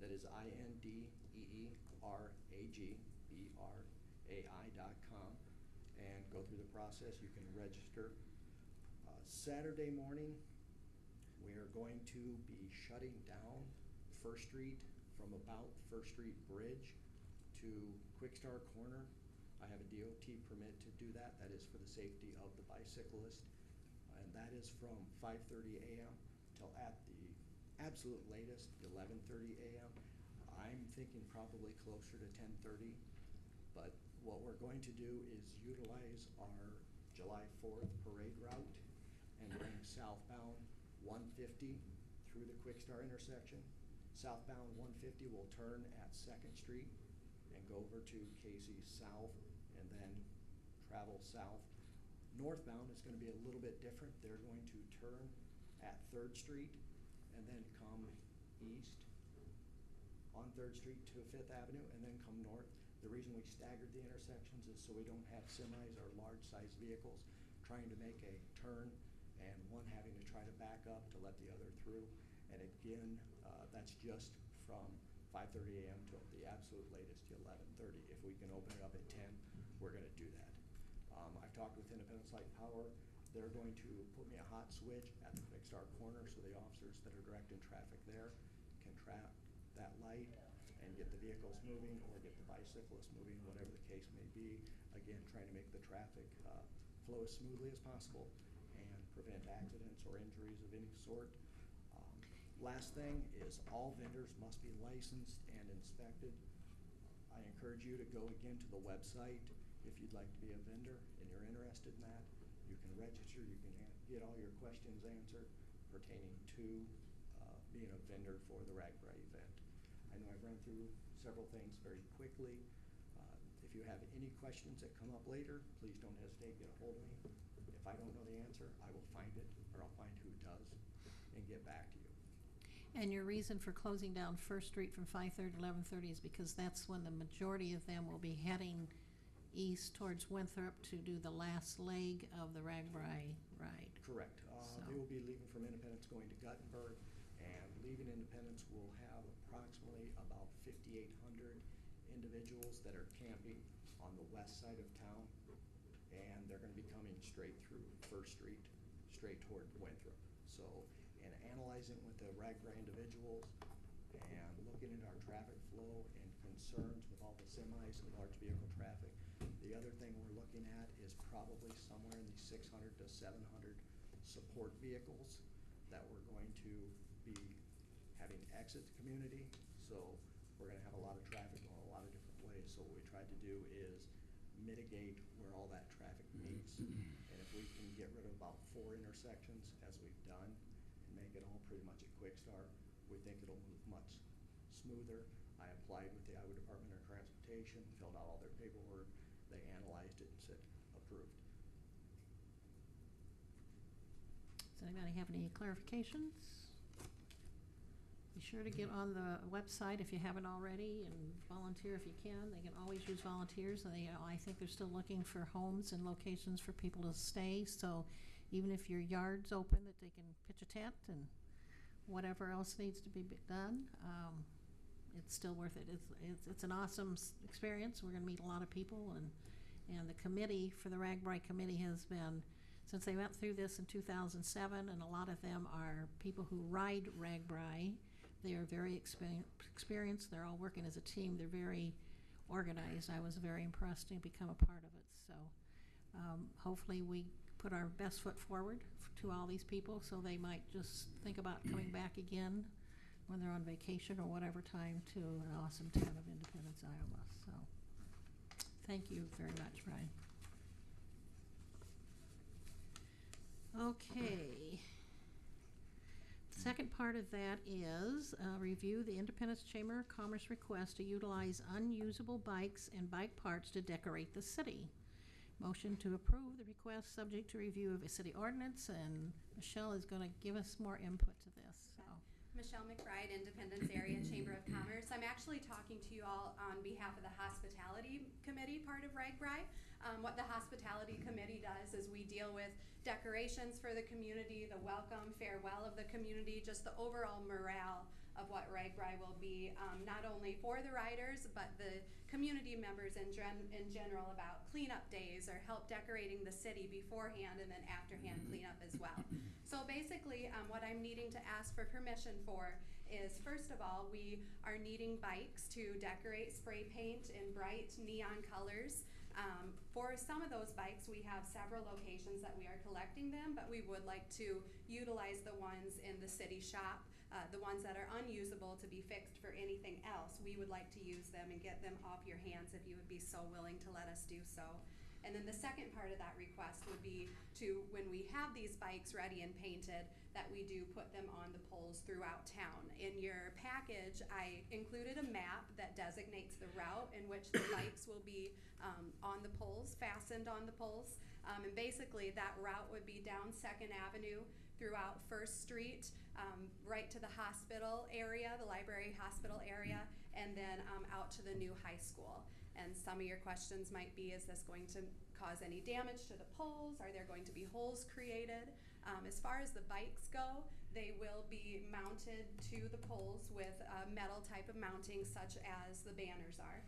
That is INDEERAGBRAI.com, and go through the process. You can register. Saturday morning, we are going to be shutting down First Street from about First Street Bridge to Quick Start Corner. I have a DOT permit to do that. That is for the safety of the bicyclist. And that is from 5:30 a.m. till at the absolute latest 11:30 a.m. I'm thinking probably closer to 10:30. But what we're going to do is utilize our July 4th parade route and bring southbound 150 through the Quick Start intersection. Southbound 150 will turn at 2nd Street and go over to Casey South and then travel south. Northbound is going to be a little bit different. They're going to turn at 3rd Street and then come east on 3rd Street to 5th Avenue and then come north. The reason we staggered the intersections is so we don't have semis or large size vehicles trying to make a turn and one having to try to back up to let the other through. And again, that's just from 5:30 a.m. till the absolute latest 11:30. If we can open it up at 10, we're going to do that. I've talked with Independence Light Power. They're going to put me a hot switch at the Quick Start Corner so the officers that are directing traffic there can trap that light and get the vehicles moving or get the bicyclists moving, whatever the case may be. Again, trying to make the traffic flow as smoothly as possible and prevent accidents or injuries of any sort. Last thing is all vendors must be licensed and inspected. I encourage you to go again to the website if you'd like to be a vendor and you're interested in that. You can register, you can get all your questions answered pertaining to being a vendor for the RAGBRAI event. I know I've run through several things very quickly. If you have any questions that come up later, please don't hesitate to get a hold of me. If I don't know the answer, I will find it, or I'll find who does, and get back to you. And your reason for closing down First Street from 5:30 to 11:30 is because that's when the majority of them will be heading east towards Winthrop to do the last leg of the RAGBRAI ride. Correct. They will be leaving from Independence going to Guttenberg, and leaving Independence will have approximately about 5,800 individuals that are camping on the west side of town, and they're going to be coming straight through First Street, straight toward Winthrop. So, in analyzing with the RAGBRAI individuals and looking at our traffic flow and concerns with all the semis and large vehicle traffic, the other thing we're looking at is probably somewhere in the 600 to 700 support vehicles that we're going to be having exit the community. So we're going to have a lot of traffic going a lot of different ways. So what we tried to do is mitigate where all that traffic meets. And if we can get rid of about 4 intersections, as we've done, and make it all pretty much a quick start, we think it'll move much smoother. I applied with the Iowa Department of Transportation, filled out all their paperwork. They analyzed it and said approved. Does anybody have any clarifications? Be sure to get on the website if you haven't already and volunteer if you can. They can always use volunteers. And I think they're still looking for homes and locations for people to stay. So even if your yard's open, that they can pitch a tent and whatever else needs to be done, it's still worth it. It's an awesome experience. We're going to meet a lot of people, and the committee for the RAGBRAI committee has been, since they went through this in 2007, and a lot of them are people who ride RAGBRAI. They are very experienced. They're all working as a team. They're very organized. I was very impressed to become a part of it. So hopefully we put our best foot forward to all these people, so they might just think about coming back again when they're on vacation or whatever time to an awesome town of Independence, Iowa. So thank you very much, Brian. Okay. The second part of that is review the Independence Chamber of Commerce request to utilize unusable bikes and bike parts to decorate the city. Motion to approve the request subject to review of a city ordinance, and Michelle is going to give us more input to this. So. Michelle McBride, Independence Area Chamber of Commerce. I'm actually talking to you all on behalf of the Hospitality Committee, part of RAGBRAI. What the Hospitality Committee does is we deal with decorations for the community, the welcome, farewell of the community, just the overall morale of what RAGBRAI will be, not only for the riders, but the community members in general, about cleanup days or help decorating the city beforehand and then afterhand cleanup as well. So basically, what I'm needing to ask for permission for is, first of all, we are needing bikes to decorate, spray paint in bright neon colors. For some of those bikes, we have several locations that we are collecting them, but we would like to utilize the ones in the city shop. The ones that are unusable to be fixed for anything else, we would like to use them and get them off your hands if you would be so willing to let us do so. And then the second part of that request would be to, when we have these bikes ready and painted, that we do put them on the poles throughout town. In your package, I included a map that designates the route in which the bikes will be on the poles, fastened on the poles. And basically that route would be down 2nd Avenue, throughout 1st Street, right to the hospital area, the library hospital area, and then out to the new high school. And some of your questions might be, is this going to cause any damage to the poles? Are there going to be holes created? As far as the bikes go, they will be mounted to the poles with a metal type of mounting such as the banners are.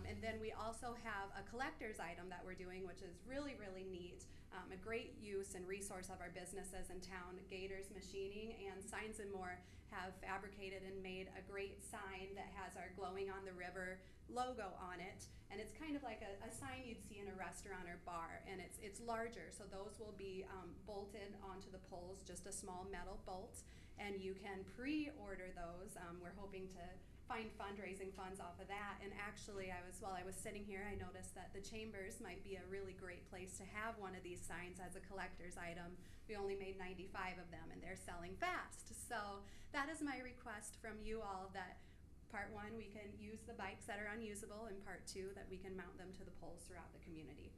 And then we also have a collector's item that we're doing, which is really, really neat. A great use and resource of our businesses in town. Gators Machining and Signs and More have fabricated and made a great sign that has our Glowing on the River logo on it. And it's kind of like a sign you'd see in a restaurant or bar, and it's larger. So those will be bolted onto the poles, just a small metal bolt. And you can pre-order those. We're hoping to find fundraising funds off of that. And actually, while I was sitting here, I noticed that the Chambers might be a really great place to have one of these signs as a collector's item. We only made 95 of them, and they're selling fast. So that is my request from you all, that part 1, we can use the bikes that are unusable, and part 2, that we can mount them to the poles throughout the community.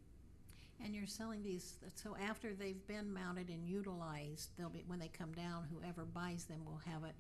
And you're selling these, so after they've been mounted and utilized, they'll be, when they come down, whoever buys them will have it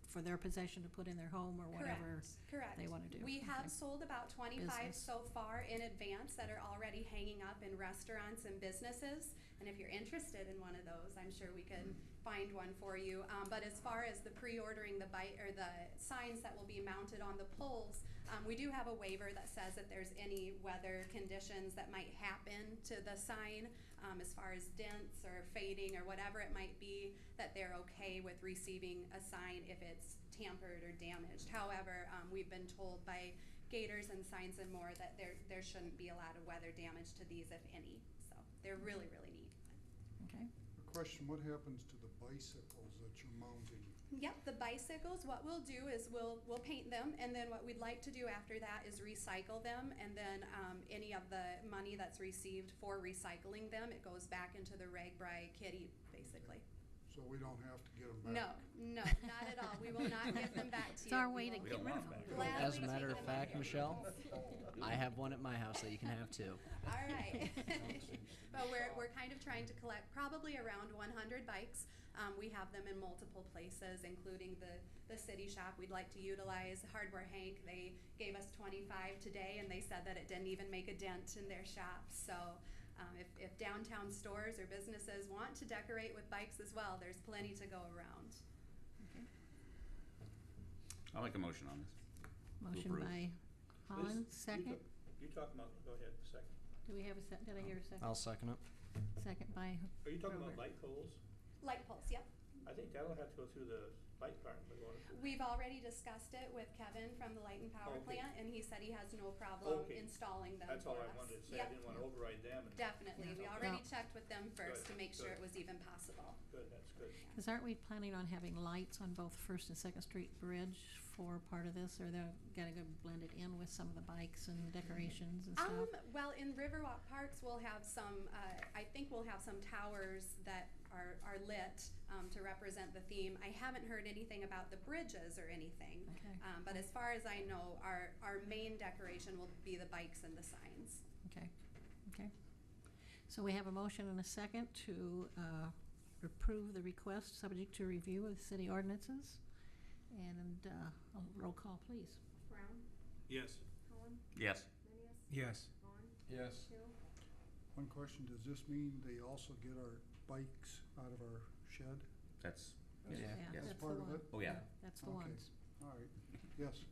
for their possession to put in their home or whatever Correct. they want to do. We have Okay. sold about 25 Business. so far in advance that are already hanging up in restaurants and businesses. And if you're interested in one of those, I'm sure we can find one for you. But as far as the pre-ordering the bike or the signs that will be mounted on the poles, we do have a waiver that says that there's any weather conditions that might happen to the sign, as far as dents or fading or whatever it might be, that they're okay with receiving a sign if it's tampered or damaged. However, we've been told by Gators and Signs and More that there shouldn't be a lot of weather damage to these, if any. So they're really, really neat. Okay. A question, what happens to the bicycles that you're mounting? Yep, the bicycles, what we'll do is we'll paint them, and then what we'd like to do after that is recycle them, and then any of the money that's received for recycling them, it goes back into the RAGBRAI kitty, basically. So we don't have to get them back? No, not at all. We will not give them back to you. It's our We way to will get rid of them. gladly As a matter take of them fact, back. Michelle, I have one at my house that you can have too. All right. But we're kind of trying to collect probably around 100 bikes. We have them in multiple places, including the city shop. We'd like to utilize Hardware Hank. They gave us 25 today, and they said that it didn't even make a dent in their shop. So if downtown stores or businesses want to decorate with bikes as well, there's plenty to go around. Okay. I'll make a motion on this. Motion approve. by Holland, Liz, second. You talking about, go ahead, second. Do we have a did I hear a second? I'll second it. Second by Are you talking Robert. about light poles? Light poles, yep. I think that'll have to go through the light department, won't it? We've already discussed it with Kevin from the Light and Power Okay. Plant, and he said he has no problem Okay. installing them That's all for I us. wanted to say, I Yep. didn't wanna override them. And- Definitely. We Okay. already Now- checked with them first to Good, make sure good. it was even possible. Good, that's good. Because aren't we planning on having lights on both First and Second Street Bridge for part of this, or they're gonna go blend it in with some of the bikes and the decorations and stuff? Well, in Riverwalk Parks, we'll have some, I think we'll have some towers that are lit to represent the theme. I haven't heard anything about the bridges or anything. Okay. But as far as I know, our main decoration will be the bikes and the signs. Okay, okay. So we have a motion and a second to approve the request, subject to review of city ordinances. And a roll call, please. Brown, Yes. Cullen, Yes. Menius, Yes. Vaughn, Yes. Hill. One question, does this mean they also get our bikes out of our shed? That's, Yeah. yes. That's the Part of one. it? Oh, yeah. That's the Okay. ones. Yes.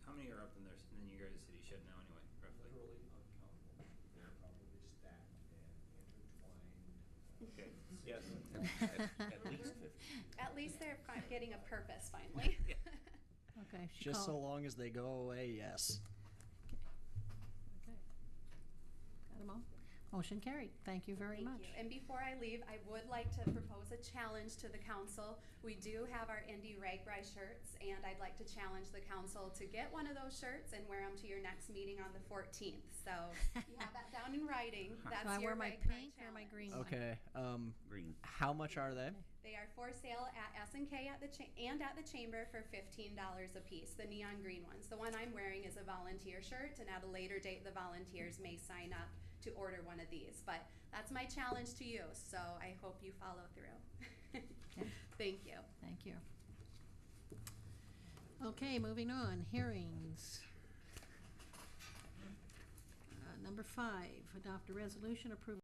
How many are up in there, in your guys' city shed now anyway, roughly? Literally uncountable. They're probably stacked and intertwined. Okay, yes. At least 50. At least they're getting a purpose finally. Okay, she Just so called. long as they go away, yes. Okay. Got them all? Motion carried. Thank you very much. Thank you. And before I leave, I would like to propose a challenge to the council. We do have our Indy Ragbri shirts, and I'd like to challenge the council to get one of those shirts and wear them to your next meeting on the 14th. So you have that down in writing. That's Do I wear your my Ragbri pink or my challenge. green one? Okay, Green. how much are they? They are for sale at S&K at the and at the chamber for $15 a piece, the neon green ones. The one I'm wearing is a volunteer shirt, and at a later date, the volunteers may sign up to order one of these. But that's my challenge to you, so I hope you follow through. Okay. Thank you. Thank you. Okay, moving on, hearings. Number 5, adopt a resolution approving